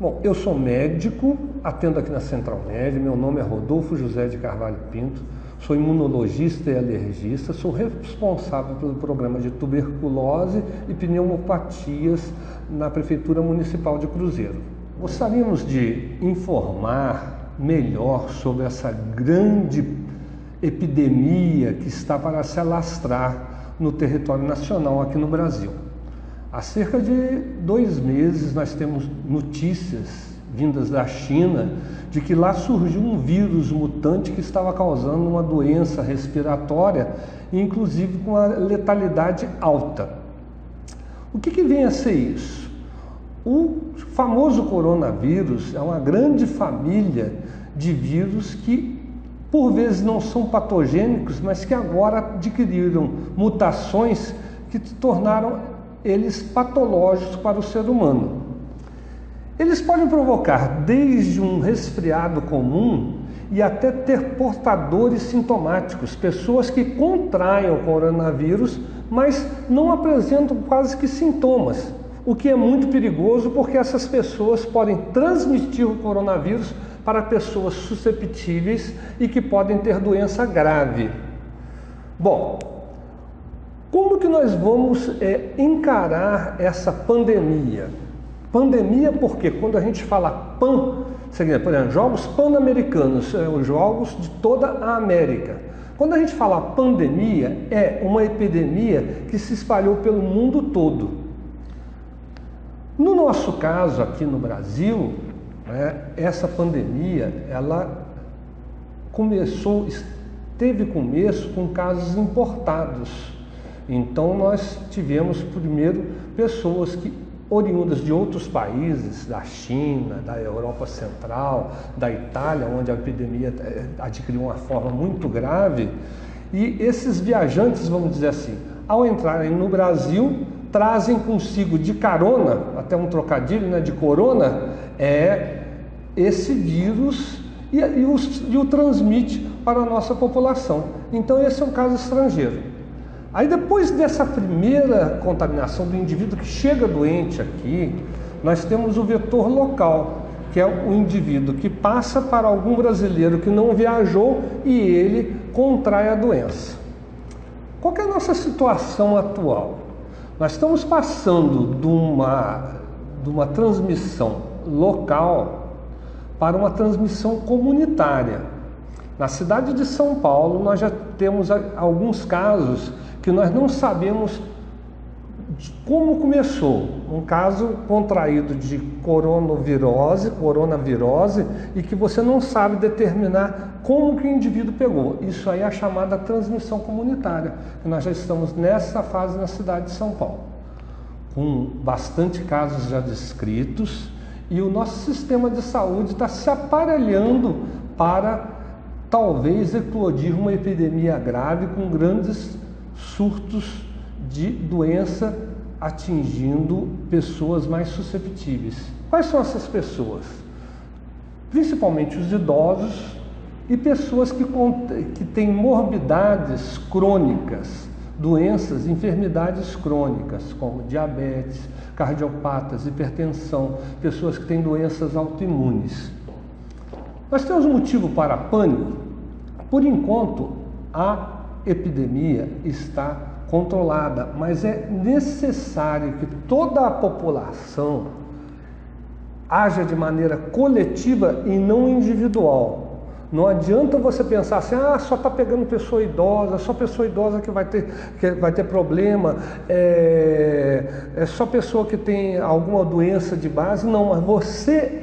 Bom, eu sou médico, atendo aqui na Central Médica, meu nome é Rodolfo José de Carvalho Pinto, sou imunologista e alergista, sou responsável pelo programa de tuberculose e pneumopatias na Prefeitura Municipal de Cruzeiro. Gostaríamos de informar melhor sobre essa grande epidemia que está para se alastrar no território nacional aqui no Brasil. Há cerca de 2 meses nós temos notícias vindas da China de que lá surgiu um vírus mutante que estava causando uma doença respiratória, inclusive com a letalidade alta. O que vem a ser isso? O famoso coronavírus é uma grande família de vírus que por vezes não são patogênicos, mas que agora adquiriram mutações que tornaram eles patológicos para o ser humano. Eles podem provocar desde um resfriado comum e até ter portadores sintomáticos, pessoas que contraem o coronavírus, mas não apresentam quase que sintomas, o que é muito perigoso porque essas pessoas podem transmitir o coronavírus para pessoas susceptíveis e que podem ter doença grave. Bom, como que nós vamos encarar essa pandemia? Pandemia porque quando a gente fala pan, por exemplo, Jogos Pan-Americanos, os jogos de toda a América. Quando a gente fala pandemia, é uma epidemia que se espalhou pelo mundo todo. No nosso caso, aqui no Brasil, essa pandemia, ela teve começo com casos importados. Então nós tivemos primeiro pessoas oriundas de outros países, da China, da Europa Central, da Itália, onde a epidemia adquiriu uma forma muito grave, e esses viajantes, vamos dizer assim, ao entrarem no Brasil, trazem consigo de carona, até um trocadilho, de corona, esse vírus e o transmite para a nossa população. Então esse é um caso estrangeiro. Aí depois dessa primeira contaminação do indivíduo que chega doente aqui, nós temos o vetor local, que é o indivíduo que passa para algum brasileiro que não viajou e ele contrai a doença. Qual que é a nossa situação atual? Nós estamos passando de uma transmissão local para uma transmissão comunitária. Na cidade de São Paulo, nós já temos alguns casos que nós não sabemos como começou. Um caso contraído de coronavirose, e que você não sabe determinar como que o indivíduo pegou. Isso aí é a chamada transmissão comunitária. Nós já estamos nessa fase na cidade de São Paulo, com bastante casos já descritos, e o nosso sistema de saúde está se aparelhando para talvez eclodir uma epidemia grave com grandes surtos de doença atingindo pessoas mais susceptíveis. Quais são essas pessoas? Principalmente os idosos e pessoas que têm morbidades crônicas, doenças, enfermidades crônicas, como diabetes, cardiopatas, hipertensão, pessoas que têm doenças autoimunes. Nós temos motivo para pânico? Por enquanto, a epidemia está controlada, mas é necessário que toda a população haja de maneira coletiva e não individual. Não adianta você pensar assim, só está pegando pessoa idosa, só pessoa idosa que vai ter problema, é só pessoa que tem alguma doença de base. Não, mas você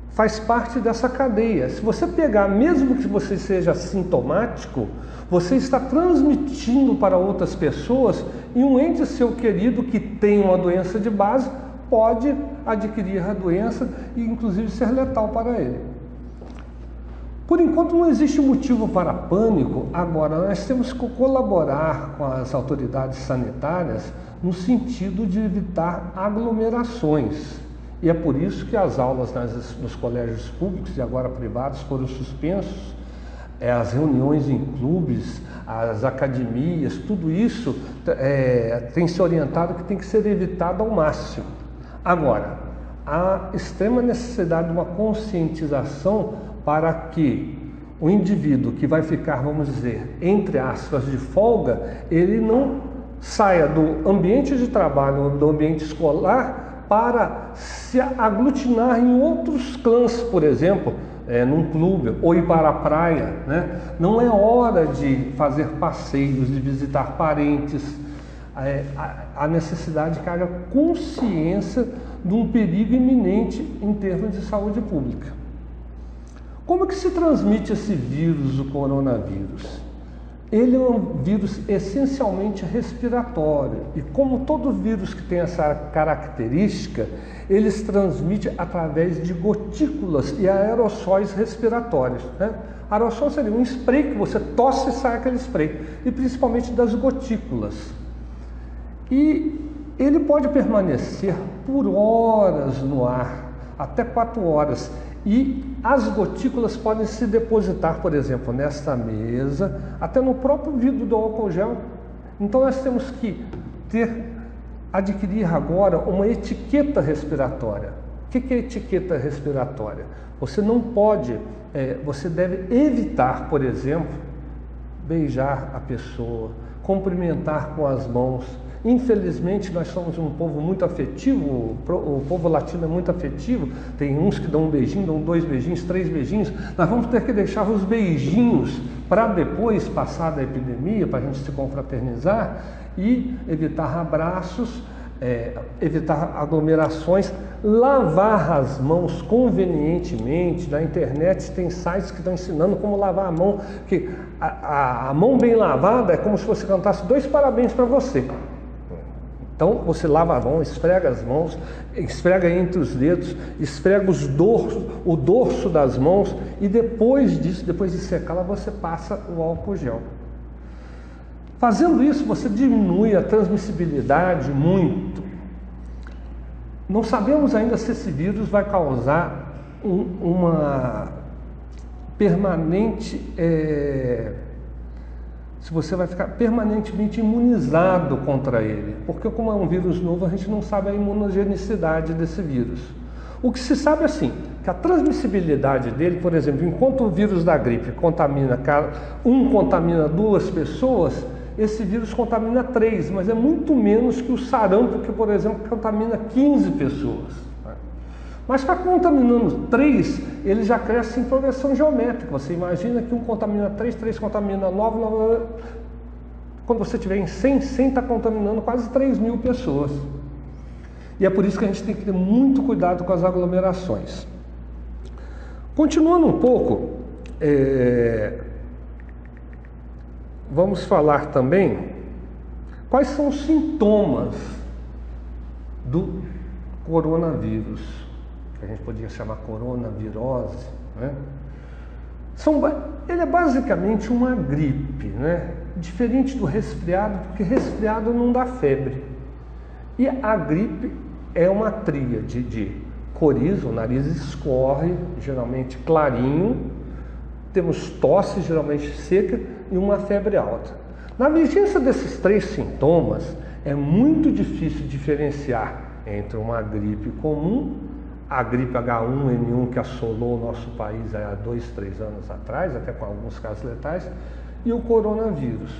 faz parte dessa cadeia. Se você pegar, mesmo que você seja sintomático, você está transmitindo para outras pessoas, e um ente seu querido que tem uma doença de base pode adquirir a doença e inclusive ser letal para ele. Por enquanto não existe motivo para pânico. Agora nós temos que colaborar com as autoridades sanitárias no sentido de evitar aglomerações. E é por isso que as aulas nos colégios públicos e agora privados foram suspensos, as reuniões em clubes, as academias, tudo isso tem se orientado que tem que ser evitado ao máximo. Agora, há extrema necessidade de uma conscientização para que o indivíduo que vai ficar, vamos dizer, entre aspas, de folga, ele não saia do ambiente de trabalho, do ambiente escolar, para se aglutinar em outros clãs, por exemplo, num clube, ou ir para a praia, né? Não é hora de fazer passeios, de visitar parentes. A necessidade que haja consciência de um perigo iminente em termos de saúde pública. Como que se transmite esse vírus, o coronavírus? Ele é um vírus essencialmente respiratório e, como todo vírus que tem essa característica, ele se transmite através de gotículas e aerossóis respiratórios, né? Aerossol seria um spray que você tosse e sai aquele spray, e principalmente das gotículas. E ele pode permanecer por horas no ar, até 4 horas. E as gotículas podem se depositar, por exemplo, nesta mesa, até no próprio vidro do álcool gel. Então nós temos que adquirir agora uma etiqueta respiratória. O que é etiqueta respiratória? Você não pode, você deve evitar, por exemplo, beijar a pessoa, cumprimentar com as mãos. Infelizmente, nós somos um povo muito afetivo, o povo latino é muito afetivo, tem uns que dão um beijinho, dão 2 beijinhos, 3 beijinhos. Nós vamos ter que deixar os beijinhos para depois passar da epidemia, para a gente se confraternizar e evitar abraços, evitar aglomerações, lavar as mãos convenientemente. Na internet tem sites que estão ensinando como lavar a mão, que a mão bem lavada é como se você cantasse 2 parabéns para você. Então você lava a mão, esfrega as mãos, esfrega entre os dedos, esfrega o dorso das mãos e depois disso, depois de secá-la, você passa o álcool gel. Fazendo isso, você diminui a transmissibilidade muito. Não sabemos ainda se esse vírus vai causar uma permanente... se você vai ficar permanentemente imunizado contra ele, porque como é um vírus novo, a gente não sabe a imunogenicidade desse vírus. O que se sabe é assim, que a transmissibilidade dele, por exemplo, enquanto o vírus da gripe contamina 2 pessoas, esse vírus contamina 3, mas é muito menos que o sarampo, que, por exemplo, contamina 15 pessoas. Mas para contaminando 3, ele já cresce em progressão geométrica. Você imagina que um contamina 3, 3 contamina 9, 9... Quando você tiver em 100, 100 está contaminando quase 3.000 pessoas. E é por isso que a gente tem que ter muito cuidado com as aglomerações. Continuando um pouco, vamos falar também quais são os sintomas do coronavírus, que a gente podia chamar coronavirose, né? Ele é basicamente uma gripe, né? Diferente do resfriado, porque resfriado não dá febre. E a gripe é uma tríade de coriza, o nariz escorre, geralmente clarinho, temos tosse, geralmente seca, e uma febre alta. Na vigência desses 3 sintomas, é muito difícil diferenciar entre uma gripe comum, a gripe H1N1 que assolou o nosso país há 2, 3 anos atrás, até com alguns casos letais, e o coronavírus.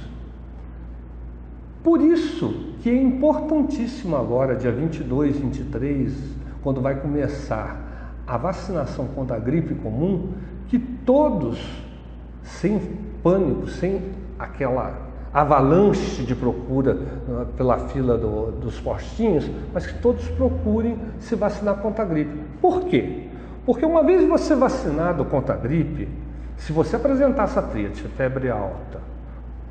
Por isso que é importantíssimo agora, dia 22, 23, quando vai começar a vacinação contra a gripe comum, que todos, sem pânico, sem aquela avalanche de procura pela fila dos postinhos, mas que todos procurem se vacinar contra a gripe. Por quê? Porque uma vez você vacinado contra a gripe, se você apresentar essa tríade, febre alta,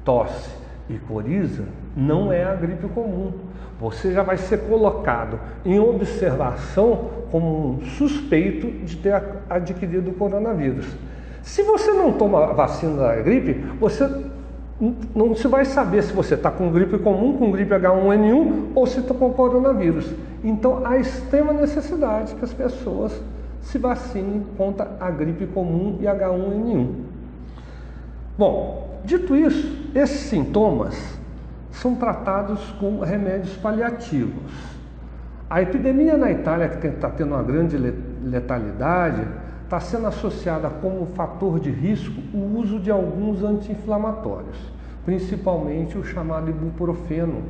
tosse e coriza, não é a gripe comum. Você já vai ser colocado em observação como um suspeito de ter adquirido o coronavírus. Se você não toma a vacina da gripe, você não se vai saber se você está com gripe comum, com gripe H1N1 ou se está com coronavírus. Então há extrema necessidade que as pessoas se vacinem contra a gripe comum e H1N1. Bom, dito isso, esses sintomas são tratados com remédios paliativos. A epidemia na Itália, que está tendo uma grande letalidade, está sendo associada como fator de risco o uso de alguns anti-inflamatórios, principalmente o chamado ibuprofeno,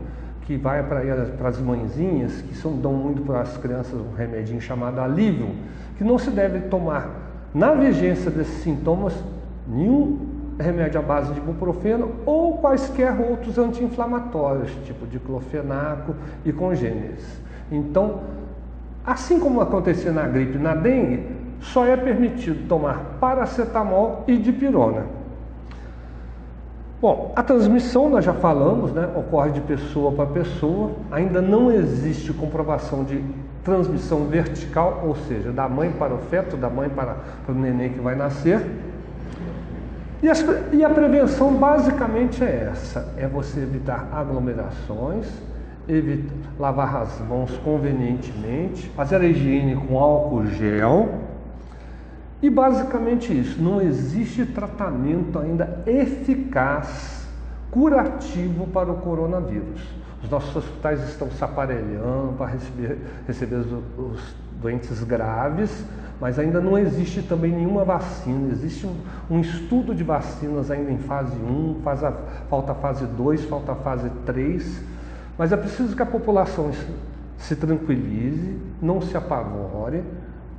que vai para as mãezinhas, que dão muito para as crianças um remedinho chamado alívio, que não se deve tomar na vigência desses sintomas nenhum remédio à base de ibuprofeno ou quaisquer outros anti-inflamatórios, tipo diclofenaco e congêneres. Então, assim como acontecia na gripe e na dengue, só é permitido tomar paracetamol e dipirona. Bom, a transmissão nós já falamos, né? Ocorre de pessoa para pessoa. Ainda não existe comprovação de transmissão vertical, ou seja, da mãe para o feto, da mãe para o neném que vai nascer. E a prevenção basicamente é essa, é você evitar aglomerações, lavar as mãos convenientemente, fazer a higiene com álcool gel. E basicamente isso, não existe tratamento ainda eficaz, curativo para o coronavírus. Os nossos hospitais estão se aparelhando para receber os doentes graves, mas ainda não existe também nenhuma vacina. Existe um estudo de vacinas ainda em fase 1, falta a fase 2, falta a fase 3, mas é preciso que a população se tranquilize, não se apavore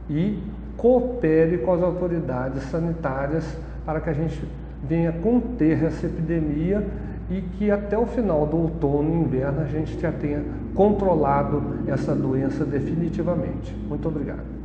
e coopere com as autoridades sanitárias para que a gente venha conter essa epidemia e que até o final do outono e inverno a gente já tenha controlado essa doença definitivamente. Muito obrigado.